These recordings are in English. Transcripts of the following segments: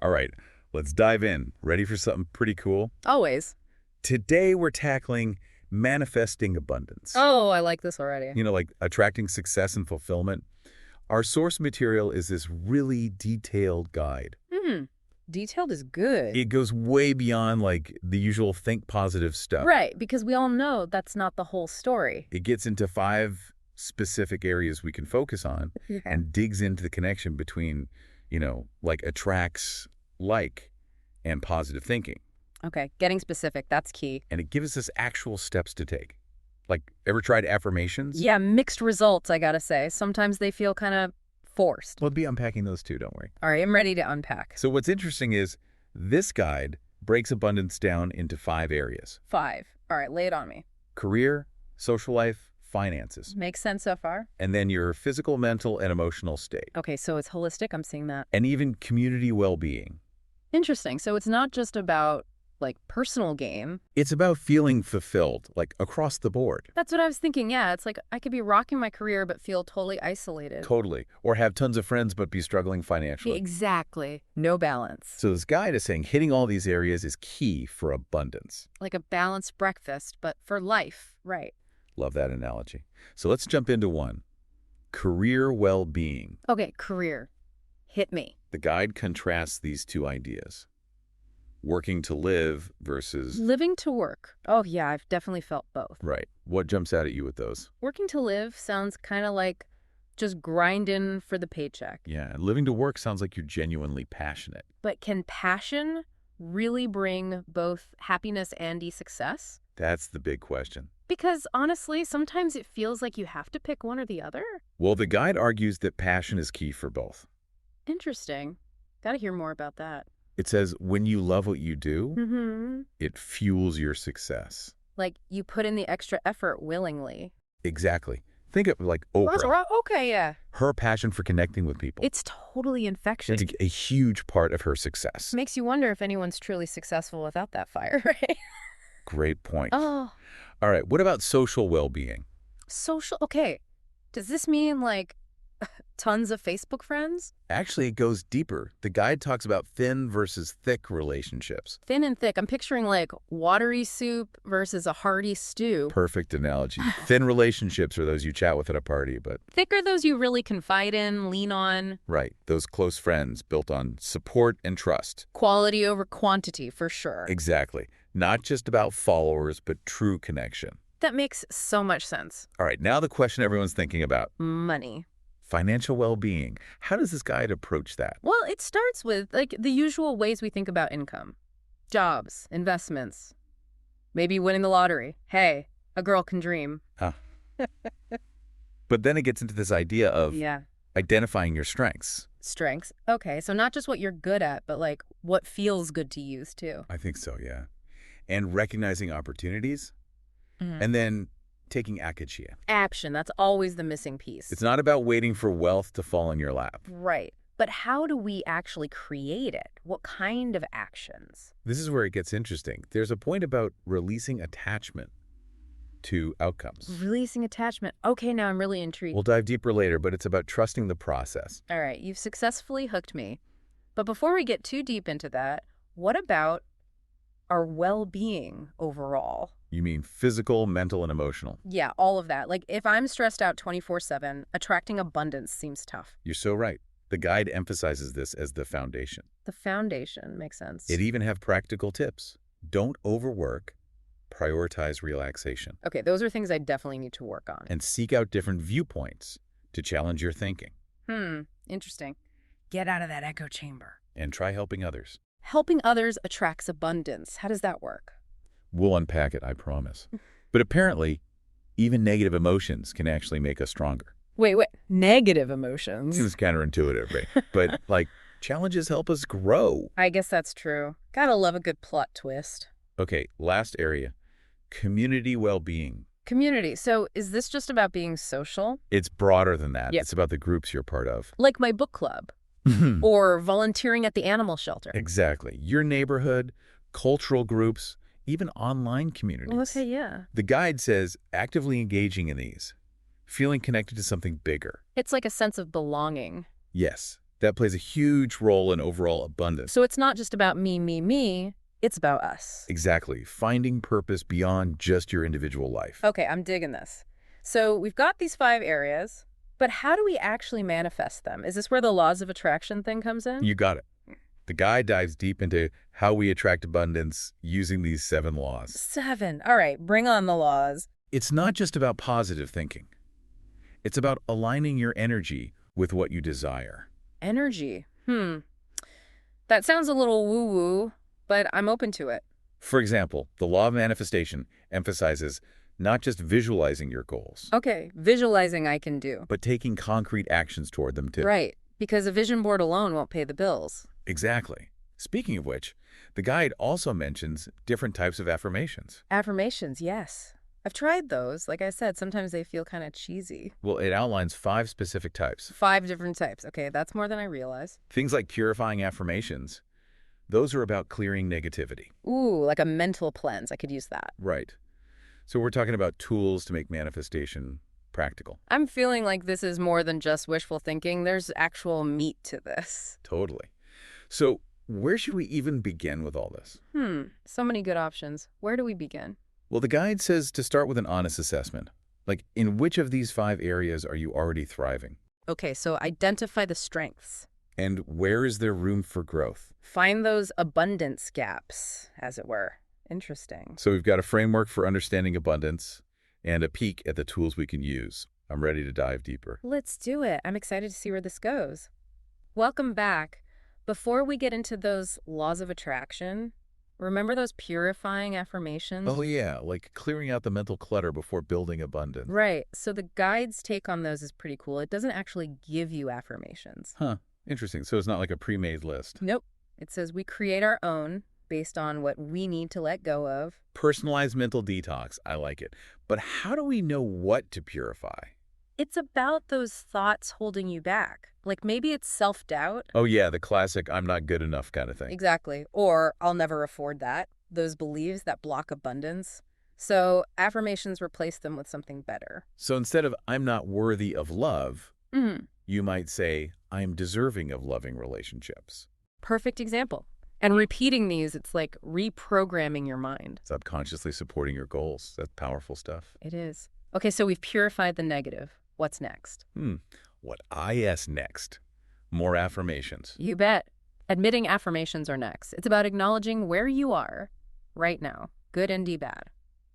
All right, let's dive in. Ready for something pretty cool? Always. Today we're tackling manifesting abundance. Oh, I like this already. Like attracting success and fulfillment. Our source material is this really detailed guide. Detailed is good. It goes way beyond like the usual think positive stuff. Right, because we all know that's not the whole story. It gets into 5 specific areas we can focus on and digs into the connection between, like attracts like and positive thinking. Okay, getting specific, that's key. And it gives us actual steps to take. Like, ever tried affirmations? Yeah, mixed results, I gotta say. Sometimes they feel kind of forced. We'll be unpacking those too, don't worry. All right, I'm ready to unpack. So what's interesting is this guide breaks abundance down into 5 areas. 5. All right, lay it on me. Career, social life, finances. Makes sense so far? And then your physical, mental, and emotional state. Okay, so it's holistic, I'm seeing that. And even community well-being. Interesting. So it's not just about, personal gain. It's about feeling fulfilled, across the board. That's what I was thinking, yeah. It's like I could be rocking my career but feel totally isolated. Totally. Or have tons of friends but be struggling financially. Exactly. No balance. So this guide is saying hitting all these areas is key for abundance. Like a balanced breakfast, but for life. Right. Love that analogy. So let's jump into 1. Career well-being. Okay, career. Hit me. The guide contrasts these 2 ideas. Working to live versus... Living to work. Oh, yeah, I've definitely felt both. Right. What jumps out at you with those? Working to live sounds kind of like just grinding for the paycheck. Yeah, living to work sounds like you're genuinely passionate. But can passion really bring both happiness and success? That's the big question. Because honestly, sometimes it feels like you have to pick one or the other. Well, the guide argues that passion is key for both. Interesting. Gotta hear more about that. It says when you love what you do, it fuels your success. Like you put in the extra effort willingly. Exactly. Think of like Oprah. Okay, yeah. Her passion for connecting with people. It's totally infectious. It's a huge part of her success. Makes you wonder if anyone's truly successful without that fire, right? Great point. Oh. All right, what about social well-being? Okay. Does this mean tons of Facebook friends? Actually, it goes deeper. The guide talks about thin versus thick relationships. Thin and thick. I'm picturing watery soup versus a hearty stew. Perfect analogy. Thin relationships are those you chat with at a party, but... Thick are those you really confide in, lean on. Right. Those close friends built on support and trust. Quality over quantity, for sure. Exactly. Not just about followers, but true connection. That makes so much sense. All right, now the question everyone's thinking about. Money. Financial well-being. How does this guide approach that? Well, it starts with the usual ways we think about income. Jobs, investments, maybe winning the lottery. Hey, a girl can dream. Huh. But then it gets into this idea of identifying your strengths. Strengths. Okay, so not just what you're good at, but what feels good to use too. I think so, yeah. And recognizing opportunities. And then taking action. That's always the missing piece. It's not about waiting for wealth to fall in your lap. Right. But how do we actually create it? What kind of actions? This is where it gets interesting. There's a point about releasing attachment to outcomes. Releasing attachment. Okay, now I'm really intrigued. We'll dive deeper later, but it's about trusting the process. All right, you've successfully hooked me. But before we get too deep into that, what about our well-being overall? You mean physical, mental, and emotional? Yeah, all of that. If I'm stressed out 24/7, attracting abundance seems tough. You're so right. The guide emphasizes this as the foundation. The foundation makes sense. It even have practical tips. Don't overwork. Prioritize relaxation. Okay, those are things I definitely need to work on. And seek out different viewpoints to challenge your thinking. Interesting. Get out of that echo chamber. And try helping others. Helping others attracts abundance. How does that work? We'll unpack it, I promise. But apparently, even negative emotions can actually make us stronger. Wait. Negative emotions? Seems counterintuitive, right? But, challenges help us grow. I guess that's true. Gotta love a good plot twist. Okay, last area. Community well-being. Community. So is this just about being social? It's broader than that. Yep. It's about the groups you're part of. Like my book club. Or volunteering at the animal shelter. Exactly. Your neighborhood, cultural groups, even online communities. Okay, yeah. The guide says actively engaging in these, feeling connected to something bigger. It's like a sense of belonging. Yes. That plays a huge role in overall abundance. So it's not just about me, me, me. It's about us. Exactly. Finding purpose beyond just your individual life. Okay, I'm digging this. So we've got these 5 areas, but how do we actually manifest them? Is this where the laws of attraction thing comes in? You got it. The guide dives deep into how we attract abundance using these 7 laws. 7. All right, bring on the laws. It's not just about positive thinking. It's about aligning your energy with what you desire. Energy. That sounds a little woo-woo, but I'm open to it. For example, the law of manifestation emphasizes not just visualizing your goals, Okay, visualizing I can do. but taking concrete actions toward them too. Right, because a vision board alone won't pay the bills. Exactly. Speaking of which, the guide also mentions different types of affirmations. Affirmations, yes. I've tried those. Like I said, sometimes they feel kind of cheesy. Well, it outlines 5 specific types. 5 different types. Okay, that's more than I realized. Things like purifying affirmations, those are about clearing negativity. Ooh, like a mental cleanse. I could use that. Right. So we're talking about tools to make manifestation practical. I'm feeling like this is more than just wishful thinking. There's actual meat to this. Totally. So where should we even begin with all this? So many good options. Where do we begin? Well, the guide says to start with an honest assessment. Like, in which of these 5 areas are you already thriving? Okay, so identify the strengths. And where is there room for growth? Find those abundance gaps, as it were. Interesting. So we've got a framework for understanding abundance and a peek at the tools we can use. I'm ready to dive deeper. Let's do it. I'm excited to see where this goes. Welcome back. Before we get into those laws of attraction, remember those purifying affirmations? Oh yeah, like clearing out the mental clutter before building abundance. Right. So the guide's take on those is pretty cool. It doesn't actually give you affirmations. Huh. Interesting. So it's not like a pre-made list. Nope. It says we create our own based on what we need to let go of. Personalized mental detox. I like it. But how do we know what to purify? It's about those thoughts holding you back. Like maybe it's self-doubt. Oh yeah, the classic I'm not good enough kind of thing. Exactly. Or I'll never afford that. Those beliefs that block abundance. So affirmations replace them with something better. So instead of I'm not worthy of love, Mm, you might say I'm deserving of loving relationships. perfect example. And repeating these, it's like reprogramming your mind. Subconsciously supporting your goals. That's powerful stuff. It is. Okay, so we've purified the negative. What's next? What IS next? More affirmations. You bet. Admitting affirmations are next. It's about acknowledging where you are right now, good and bad.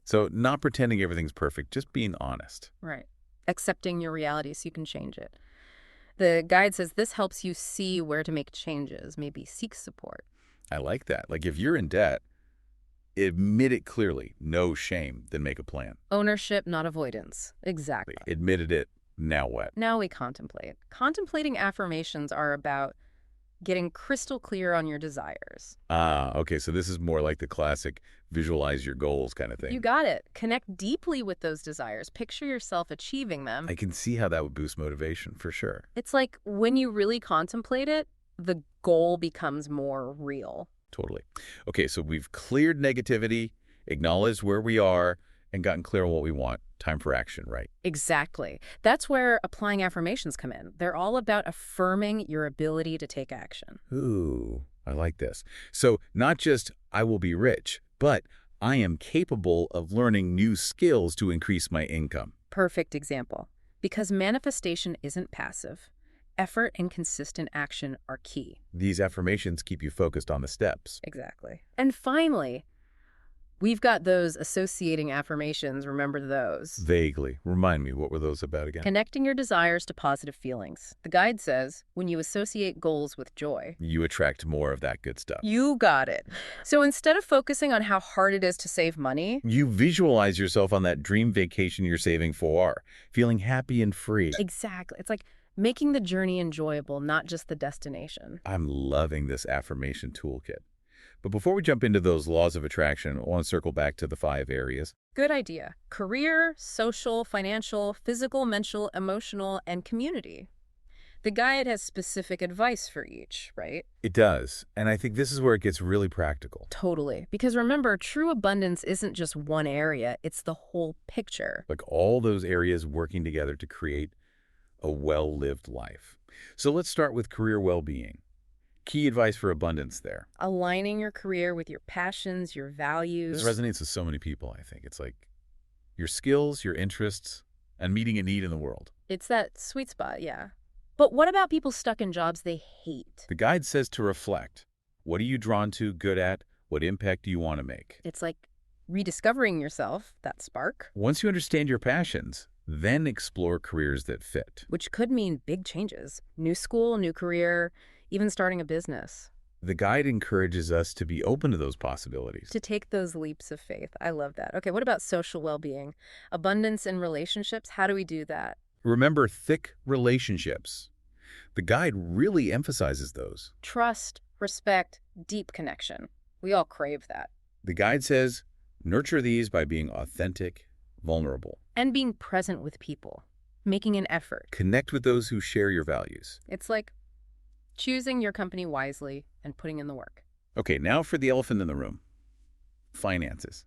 So not pretending everything's perfect, just being honest. Right. Accepting your reality so you can change it. The guide says this helps you see where to make changes, maybe seek support. I like that. Like if you're in debt, admit it clearly. No shame. Then make a plan. Ownership, not avoidance. Exactly. Admitted it. Now what? Now we contemplate. Contemplating affirmations are about getting crystal clear on your desires. Ah, okay. So this is more like the classic visualize your goals kind of thing. You got it. Connect deeply with those desires. Picture yourself achieving them. I can see how that would boost motivation for sure. It's like when you really contemplate it, the goal becomes more real. Totally. Okay, so we've cleared negativity, acknowledged where we are, and gotten clear on what we want. Time for action, right? Exactly. That's where applying affirmations come in. They're all about affirming your ability to take action. Ooh, I like this. So not just I will be rich, but I am capable of learning new skills to increase my income. Perfect example. Because manifestation isn't passive. Effort and consistent action are key. These affirmations keep you focused on the steps. Exactly. And finally, we've got those associating affirmations. Remember those. Vaguely. Remind me, what were those about again? Connecting your desires to positive feelings. The guide says, when you associate goals with joy, You attract more of that good stuff. you got it. So instead of focusing on how hard it is to save money, You visualize yourself on that dream vacation you're saving for, feeling happy and free. exactly. It's like making the journey enjoyable, not just the destination. I'm loving this affirmation toolkit. But before we jump into those laws of attraction, I want to circle back to the 5 areas. Good idea. Career, social, financial, physical, mental, emotional, and community. The guide has specific advice for each, right? It does, and I think this is where it gets really practical. Totally. Because remember, true abundance isn't just one area, it's the whole picture. Like all those areas working together to create a well-lived life. So let's start with career well-being. Key advice for abundance there. Aligning your career with your passions, your This values. resonates with so many people, I think. It's like your skills, your interests, and meeting a need in the world. It's that sweet spot, yeah. But what about people stuck in jobs they hate? The guide says to reflect. What are you drawn to, good at? What impact do you want to make? It's like rediscovering yourself, that spark, Once you understand your passions, then explore careers that fit. which could mean big changes. New school, new career, even starting a business. The guide encourages us to be open to those possibilities. To take those leaps of faith. I love that. Okay, what about social well-being? Abundance in relationships, how do we do that? Remember thick relationships. The guide really emphasizes those. Trust, respect, deep connection. We all crave that. The guide says, nurture these by being authentic, vulnerable. And being present with people, making an effort. Connect with those who share your values. It's like choosing your company wisely and putting in the work. Okay, now for the elephant in the room. Finances.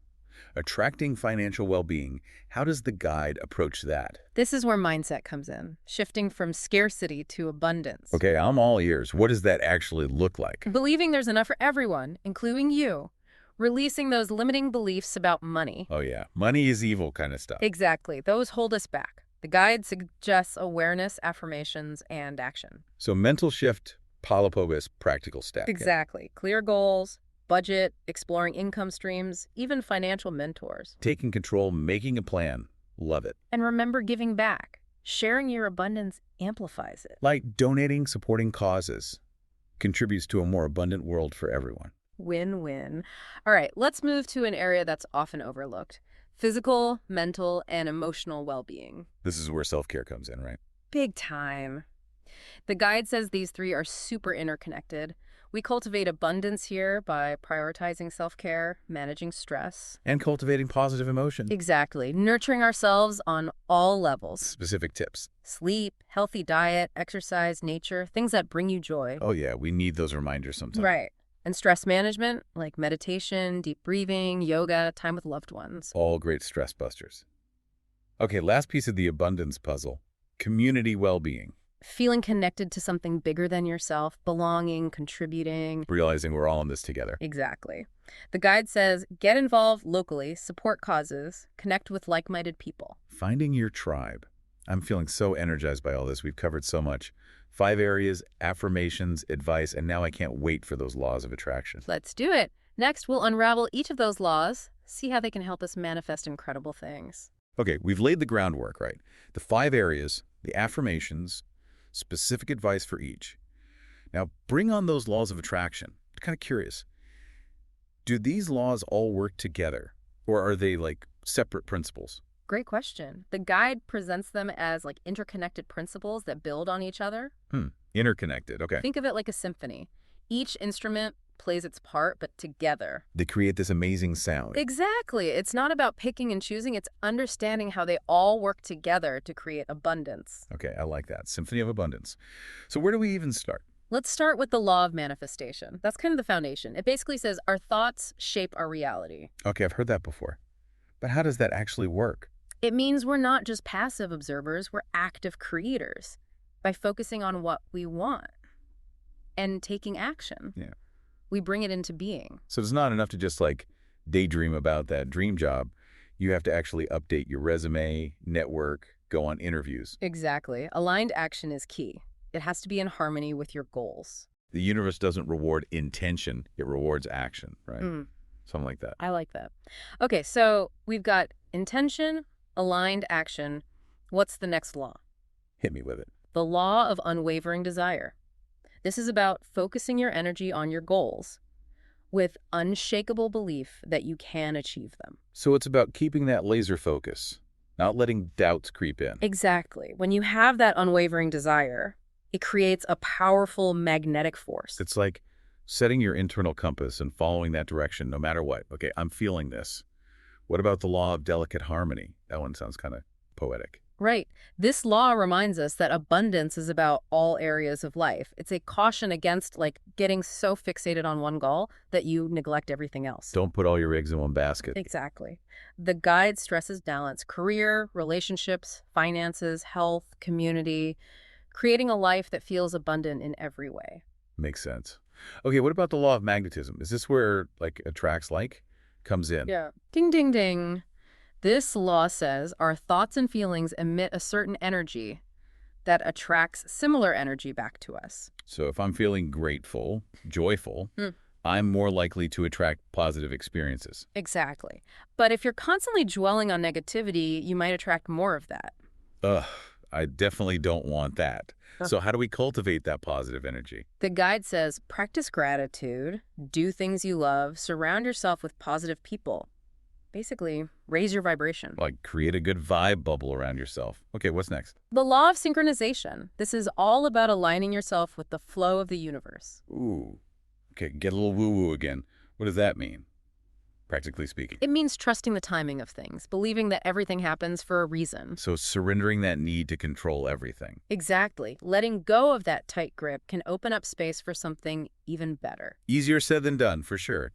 Attracting financial well-being. How does the guide approach that? This is where mindset comes in, shifting from scarcity to abundance. Okay, I'm all ears. What does that actually look like? Believing there's enough for everyone, including you. Releasing those limiting beliefs about money. Oh yeah, money is evil kind of stuff. Exactly. Those hold us back. The guide suggests awareness, affirmations, and action. So mental shift, palapobis, practical step. Exactly. Clear goals, budget, exploring income streams, even financial mentors. Taking control, making a plan. Love it. And remember giving back. Sharing your abundance amplifies it. Like donating, supporting causes. Contributes to a more abundant world for everyone. Win-win. All right, let's move to an area that's often overlooked. Physical, mental, and emotional well-being. This is where self-care comes in, right? Big time. The guide says these three are super interconnected. We cultivate abundance here by prioritizing self-care, managing stress. And cultivating positive emotion. Exactly. Nurturing ourselves on all levels. Specific tips. Sleep, healthy diet, exercise, nature, things that bring you joy. Oh yeah, we need those reminders sometimes. Right. And stress management, like meditation, deep breathing, yoga, time with loved ones. All great stress busters. Okay, last piece of the abundance puzzle. Community well-being. Feeling connected to something bigger than yourself, belonging, contributing. Realizing we're all in this together. Exactly. The guide says, get involved locally, support causes, connect with like-minded people. Finding your tribe. I'm feeling so energized by all this. We've covered so much. 5 areas, affirmations, advice, and now I can't wait for those laws of attraction. Let's do it. Next, we'll unravel each of those laws, see how they can help us manifest incredible things. Okay, we've laid the groundwork, right? The 5 areas, the affirmations, specific advice for each. Now, bring on those laws of attraction. I'm kind of curious. Do these laws all work together, or are they like separate principles? Great question. The guide presents them as like interconnected principles that build on each other. Interconnected, okay. Think of it like a symphony. Each instrument plays its part, but together. They create this amazing sound. Exactly. It's not about picking and choosing. It's understanding how they all work together to create abundance. Okay, I like that. Symphony of abundance. So where do we even start? Let's start with the law of manifestation. That's kind of the foundation. It basically says our thoughts shape our reality. Okay, I've heard that before. But how does that actually work? It means we're not just passive observers, we're active creators by focusing on what we want and taking action. Yeah. We bring it into being. So it's not enough to just like daydream about that dream job. You have to actually update your resume, network, go on interviews. Exactly. Aligned action is key. It has to be in harmony with your goals. The universe doesn't reward intention, it rewards action, right? Something like that. I like that. Okay, so we've got intention, aligned action. What's the next law? Hit me with it. The law of unwavering desire. This is about focusing your energy on your goals with unshakable belief that you can achieve them. So it's about keeping that laser focus, not letting doubts creep in. Exactly. When you have that unwavering desire, it creates a powerful magnetic force. It's like setting your internal compass and following that direction no matter what. Okay, I'm feeling this. What about the law of delicate harmony? That one sounds kind of poetic. Right. This law reminds us that abundance is about all areas of life. It's a caution against like getting so fixated on one goal that you neglect everything else. Don't put all your eggs in one basket. Exactly. The guide stresses balance: career, relationships, finances, health, community, creating a life that feels abundant in every way. Makes sense. Okay, what about the law of magnetism? Is this where, like, attracts like comes in? Yeah. Ding, ding, ding. This law says our thoughts and feelings emit a certain energy that attracts similar energy back to us. So if I'm feeling grateful, joyful, I'm more likely to attract positive experiences. Exactly. But if you're constantly dwelling on negativity, you might attract more of that. Ugh, I definitely don't want that. So how do we cultivate that positive energy? The guide says practice gratitude, do things you love, surround yourself with positive people. Basically, raise your vibration. Like create a good vibe bubble around yourself. Okay, what's next? The law of synchronization. This is all about aligning yourself with the flow of the universe. Ooh, okay, get a little woo-woo again. What does that mean, practically speaking? It means trusting the timing of things, believing that everything happens for a reason. So surrendering that need to control everything. Exactly. Letting go of that tight grip can open up space for something even better. Easier said than done, for sure.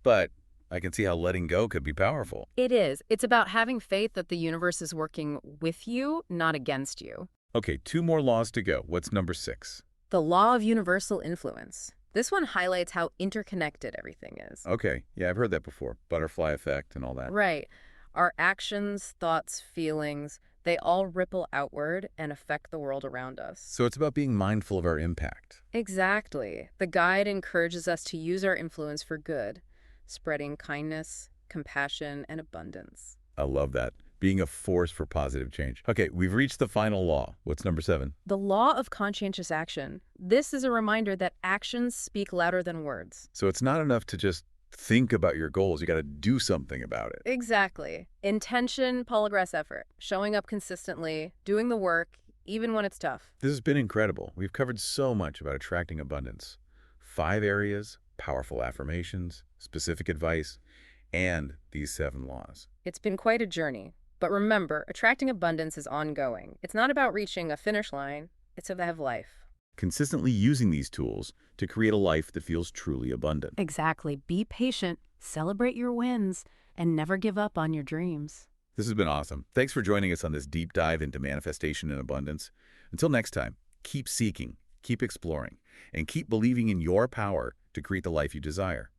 But I can see how letting go could be powerful. It is. It's about having faith that the universe is working with you, not against you. Okay, 2 more laws to go. What's number 6? The law of universal influence. This one highlights how interconnected everything is. Okay, yeah, I've heard that before. Butterfly effect and all that. Right. Our actions, thoughts, feelings, they all ripple outward and affect the world around us. So it's about being mindful of our impact. Exactly. The guide encourages us to use our influence for good, spreading kindness, compassion, and abundance. I love that. Being a force for positive change. Okay, we've reached the final law. What's number 7? The law of conscientious action. This is a reminder that actions speak louder than words. So it's not enough to just think about your goals. You got to do something about it. Exactly. Intention, progress, effort. Showing up consistently, doing the work, even when it's tough. This has been incredible. We've covered so much about attracting abundance. 5 areas, powerful affirmations, specific advice, and these 7 laws. It's been quite a journey. But remember, attracting abundance is ongoing. It's not about reaching a finish line. It's a way of life. Consistently using these tools to create a life that feels truly abundant. Exactly. Be patient, celebrate your wins, and never give up on your dreams. This has been awesome. Thanks for joining us on this deep dive into manifestation and abundance. Until next time, keep seeking, keep exploring, and keep believing in your power to create the life you desire.